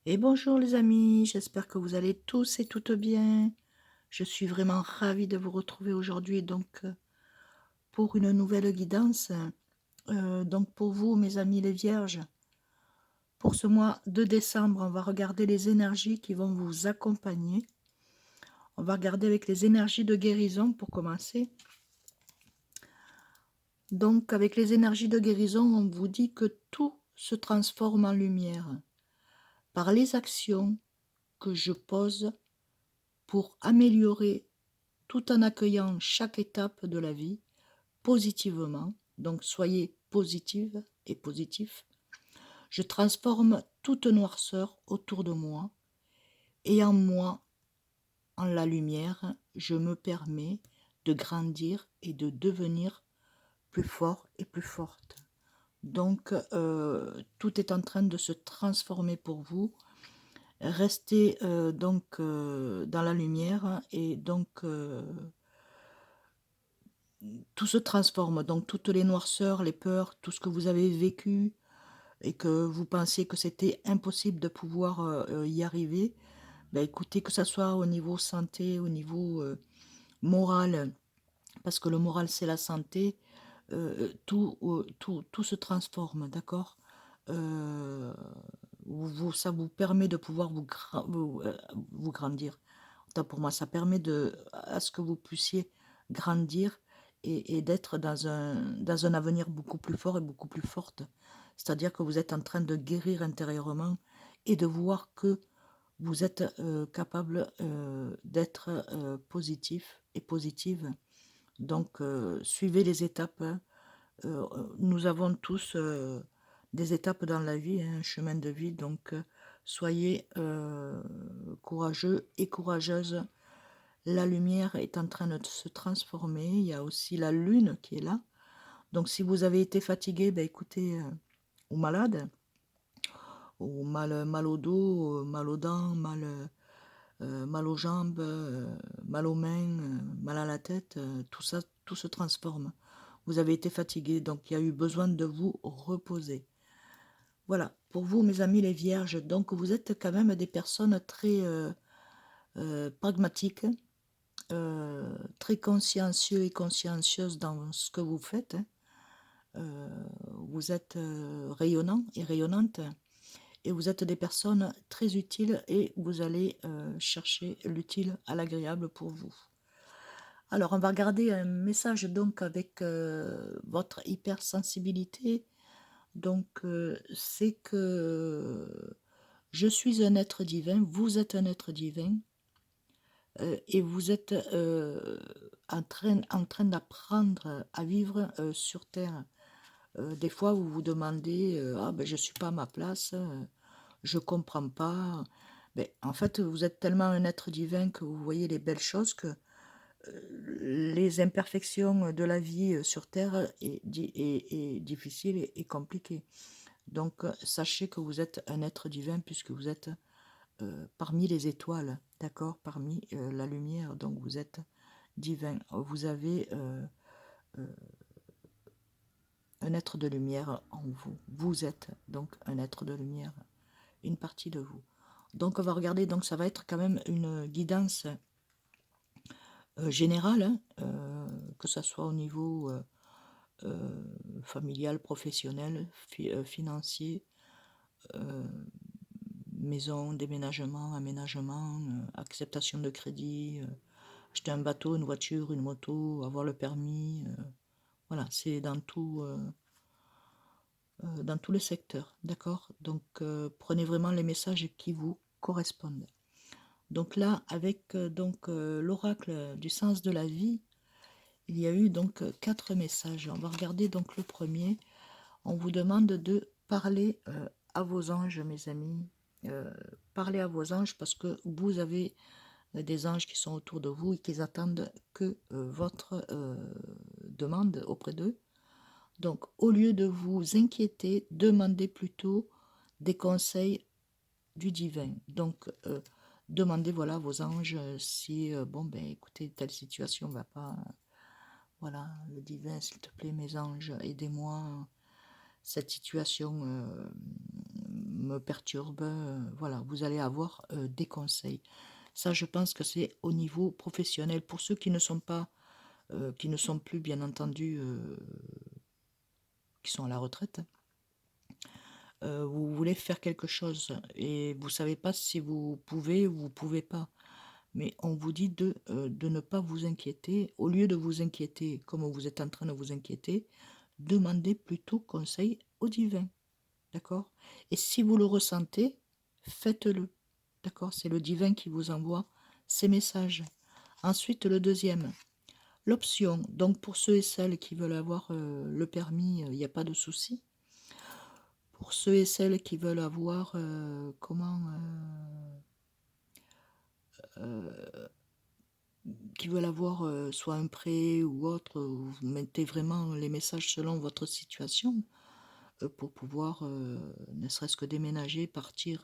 Et bonjour les amis, j'espère que vous allez tous et toutes bien. Je suis vraiment ravie de vous retrouver aujourd'hui pour une nouvelle guidance. Donc pour vous mes amis les vierges, pour ce mois de décembre, on va regarder les énergies qui vont vous accompagner. On va regarder avec les énergies de guérison pour commencer. Donc avec les énergies de guérison, on vous dit que tout se transforme en lumière par les actions que je pose pour améliorer tout en accueillant chaque étape de la vie positivement. Donc soyez positive et positif. Je transforme toute noirceur autour de moi et en moi, en la lumière, je me permets de grandir et de devenir plus fort et plus forte. Donc tout est en train de se transformer pour vous. Restez dans la lumière et tout se transforme. Donc toutes les noirceurs, les peurs, tout ce que vous avez vécu et que vous pensiez que c'était impossible de pouvoir y arriver, ben écoutez, que ça soit au niveau santé, au niveau moral, parce que le moral c'est la santé, tout se transforme, d'accord. Euh, Ça vous permet de pouvoir vous grandir. Autant pour moi, ça permet à ce que vous puissiez grandir et d'être dans un avenir beaucoup plus fort et beaucoup plus forte. C'est-à-dire que vous êtes en train de guérir intérieurement et de voir que vous êtes capable d'être positif et positive. Donc, suivez les étapes, hein. Nous avons tous des étapes dans la vie, hein, un chemin de vie. Donc, soyez courageux et courageuses. La lumière est en train de se transformer. Il y a aussi la lune qui est là. Donc, si vous avez été fatigué, ben, écoutez, ou malade, ou mal au dos, mal aux dents, mal aux jambes, mal aux mains, mal à la tête, tout ça, tout se transforme. Vous avez été fatigué, donc il y a eu besoin de vous reposer. Voilà, pour vous, mes amis les vierges, donc vous êtes quand même des personnes très pragmatiques, très consciencieux et consciencieuses dans ce que vous faites, hein. Vous êtes rayonnant et rayonnante, et vous êtes des personnes très utiles et vous allez chercher l'utile à l'agréable pour vous. Alors, on va regarder un message donc avec votre hypersensibilité. Donc, c'est que je suis un être divin, vous êtes un être divin, et vous êtes en train d'apprendre à vivre sur Terre. Des fois, vous vous demandez, ah ben je suis pas à ma place, je comprends pas. Mais en fait, vous êtes tellement un être divin que vous voyez les belles choses que les imperfections de la vie sur Terre est difficile et compliquée. Donc, sachez que vous êtes un être divin puisque vous êtes parmi les étoiles, d'accord, parmi la lumière. Donc, vous êtes divin. Vous avez un être de lumière en vous. Vous êtes donc un être de lumière, une partie de vous. Donc, on va regarder. Donc, ça va être quand même une guidance générale, hein, que ce soit au niveau familial, professionnel, financier, maison, déménagement, aménagement, acceptation de crédit, acheter un bateau, une voiture, une moto, avoir le permis. Voilà, c'est dans tous les secteurs, d'accord. Donc prenez vraiment les messages qui vous correspondent. Donc là, avec l'oracle du sens de la vie, il y a eu donc 4 messages. On va regarder donc le premier. On vous demande de parler à vos anges, mes amis. Parlez à vos anges parce que vous avez des anges qui sont autour de vous et qui attendent que votre demande auprès d'eux. Donc, au lieu de vous inquiéter, demandez plutôt des conseils du divin. Donc, demandez voilà à vos anges si bon ben écoutez, telle situation va pas. Voilà, le divin, s'il te plaît, mes anges, aidez-moi. Cette situation me perturbe, voilà, vous allez avoir des conseils. Ça, je pense que c'est au niveau professionnel. Pour ceux qui ne sont pas, qui ne sont plus, bien entendu, qui sont à la retraite, vous voulez faire quelque chose et vous savez pas si vous pouvez ou vous pouvez pas. Mais on vous dit de ne pas vous inquiéter. Au lieu de vous inquiéter comme vous êtes en train de vous inquiéter, demandez plutôt conseil au divin. D'accord? Et si vous le ressentez, faites-le. D'accord? C'est le divin qui vous envoie ces messages. Ensuite, le deuxième, l'option. Donc, pour ceux et celles qui veulent avoir le permis, il n'y a pas de souci. Pour ceux et celles qui veulent avoir, qui veulent avoir soit un prêt ou autre, vous mettez vraiment les messages selon votre situation pour pouvoir, ne serait-ce que déménager, partir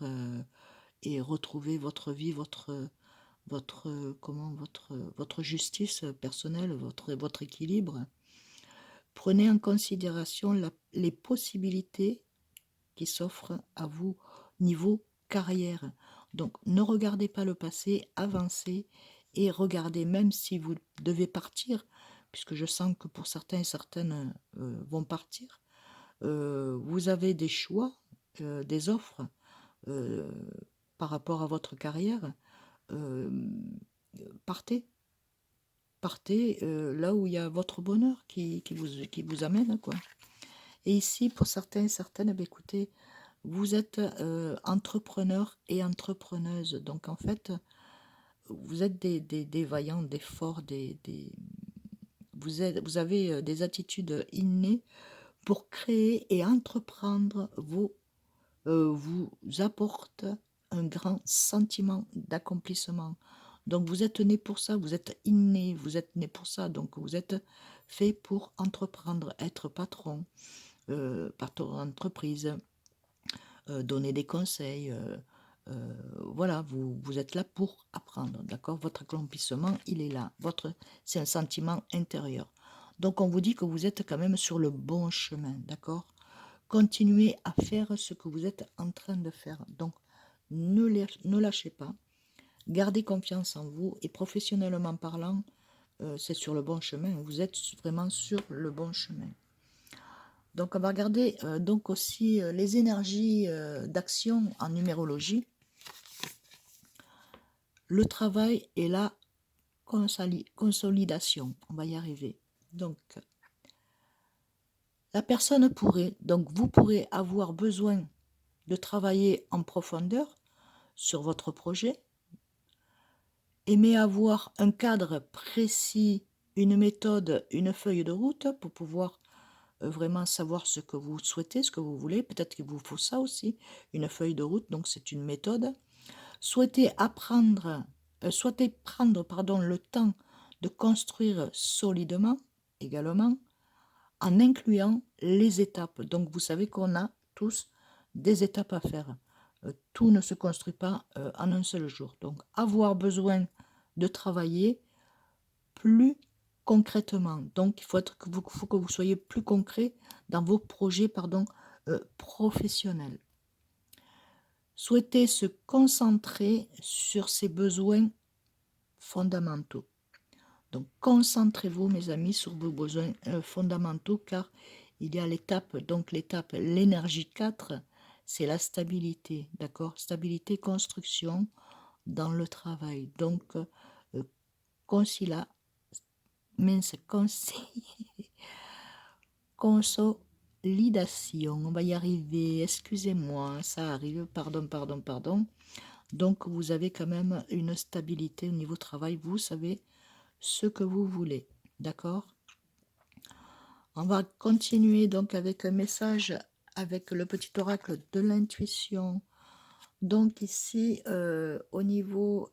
et retrouver votre vie, votre justice personnelle, votre équilibre. Prenez en considération les possibilités qui s'offrent à vous niveau carrière. Donc ne regardez pas le passé, avancez et regardez même si vous devez partir, puisque je sens que pour certains et certaines vont partir, vous avez des choix, des offres euh, par rapport à votre carrière. euh, partez, partez là où il y a votre bonheur qui vous amène, quoi. Et ici, pour certains et certaines, ben, écoutez, vous êtes entrepreneur et entrepreneuse. Donc, en fait, vous êtes des vaillants, des forts, vous avez des attitudes innées pour créer et entreprendre vous apporte un grand sentiment d'accomplissement. Donc vous êtes né pour ça, vous êtes inné, vous êtes né pour ça, donc vous êtes fait pour entreprendre, être patron, patron d'entreprise, donner des conseils. Voilà, vous êtes là pour apprendre, d'accord? Votre accomplissement, il est là. C'est un sentiment intérieur. Donc on vous dit que vous êtes quand même sur le bon chemin, d'accord? Continuez à faire ce que vous êtes en train de faire. Donc, ne lâchez pas. Gardez confiance en vous et professionnellement parlant, c'est sur le bon chemin. Vous êtes vraiment sur le bon chemin. Donc, on va regarder donc aussi les énergies d'action en numérologie. Le travail et la consolidation. On va y arriver. Donc, la personne pourrait, donc vous pourrez avoir besoin de travailler en profondeur sur votre projet, aimer avoir un cadre précis, une méthode, une feuille de route pour pouvoir vraiment savoir ce que vous souhaitez, ce que vous voulez. Peut-être qu'il vous faut ça aussi, une feuille de route, donc c'est une méthode. Souhaitez prendre le temps de construire solidement également en incluant les étapes. Donc vous savez qu'on a tous des étapes à faire. Tout ne se construit pas en un seul jour. Donc avoir besoin de travailler plus concrètement. Donc il faut que vous soyez plus concret dans vos projets professionnels. Souhaitez se concentrer sur ses besoins fondamentaux. Donc concentrez-vous, mes amis, sur vos besoins fondamentaux, car il y a l'énergie 4, c'est la stabilité, d'accord? Stabilité, construction dans le travail. Donc, consolidation, on va y arriver, excusez-moi, ça arrive, pardon. Donc, vous avez quand même une stabilité au niveau travail, vous savez ce que vous voulez, d'accord? On va continuer donc avec un message avec le petit oracle de l'intuition. Donc ici, au niveau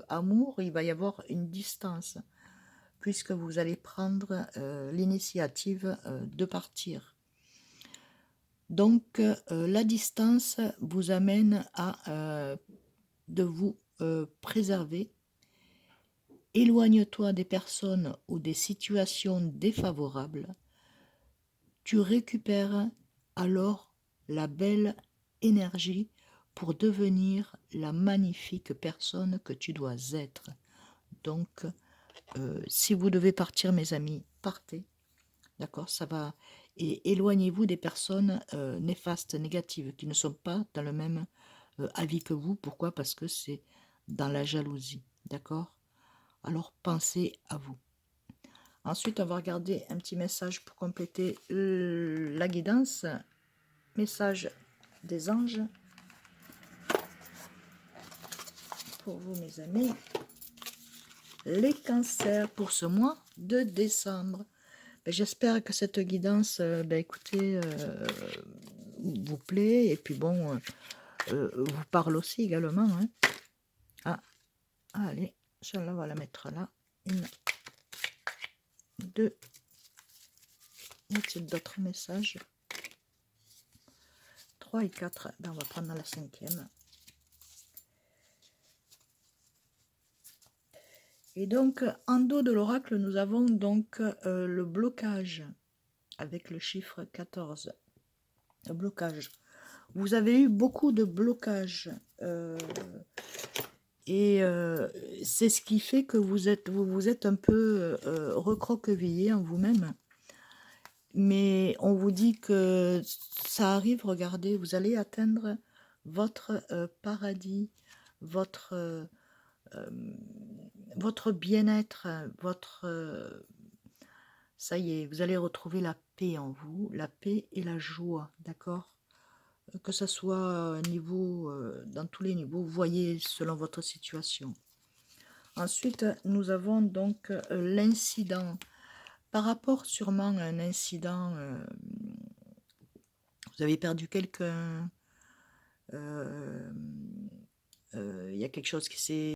amour, il va y avoir une distance, puisque vous allez prendre l'initiative de partir. Donc la distance vous amène à de vous préserver. Éloigne-toi des personnes ou des situations défavorables. Tu récupères alors la belle énergie pour devenir la magnifique personne que tu dois être. Donc, si vous devez partir, mes amis, partez. D'accord, ça va. Et éloignez-vous des personnes néfastes, négatives, qui ne sont pas dans le même avis que vous. Pourquoi? Parce que c'est dans la jalousie. D'accord? Alors pensez à vous. Ensuite, on va regarder un petit message pour compléter la guidance. Message des anges pour vous, mes amis. Les cancers pour ce mois de décembre. J'espère que cette guidance, écoutez, vous plaît et puis bon, vous parle aussi également. Hein. Ah, allez, celle-là, on va la mettre là. Une, deux. Y a-t-il d'autres messages? 3 et 4. Ben, on va prendre la 5e. Et donc, en dos de l'oracle, nous avons donc le blocage avec le chiffre 14. Le blocage. Vous avez eu beaucoup de blocages et c'est ce qui fait que vous êtes un peu recroquevillé en vous-même. Mais on vous dit que ça arrive, regardez, vous allez atteindre votre paradis, votre bien-être, ça y est, vous allez retrouver la paix en vous, la paix et la joie, d'accord? Que ce soit niveau, dans tous les niveaux, vous voyez selon votre situation. Ensuite, nous avons donc l'incident. Par rapport sûrement à un incident, vous avez perdu quelqu'un, il y a quelque chose qui s'est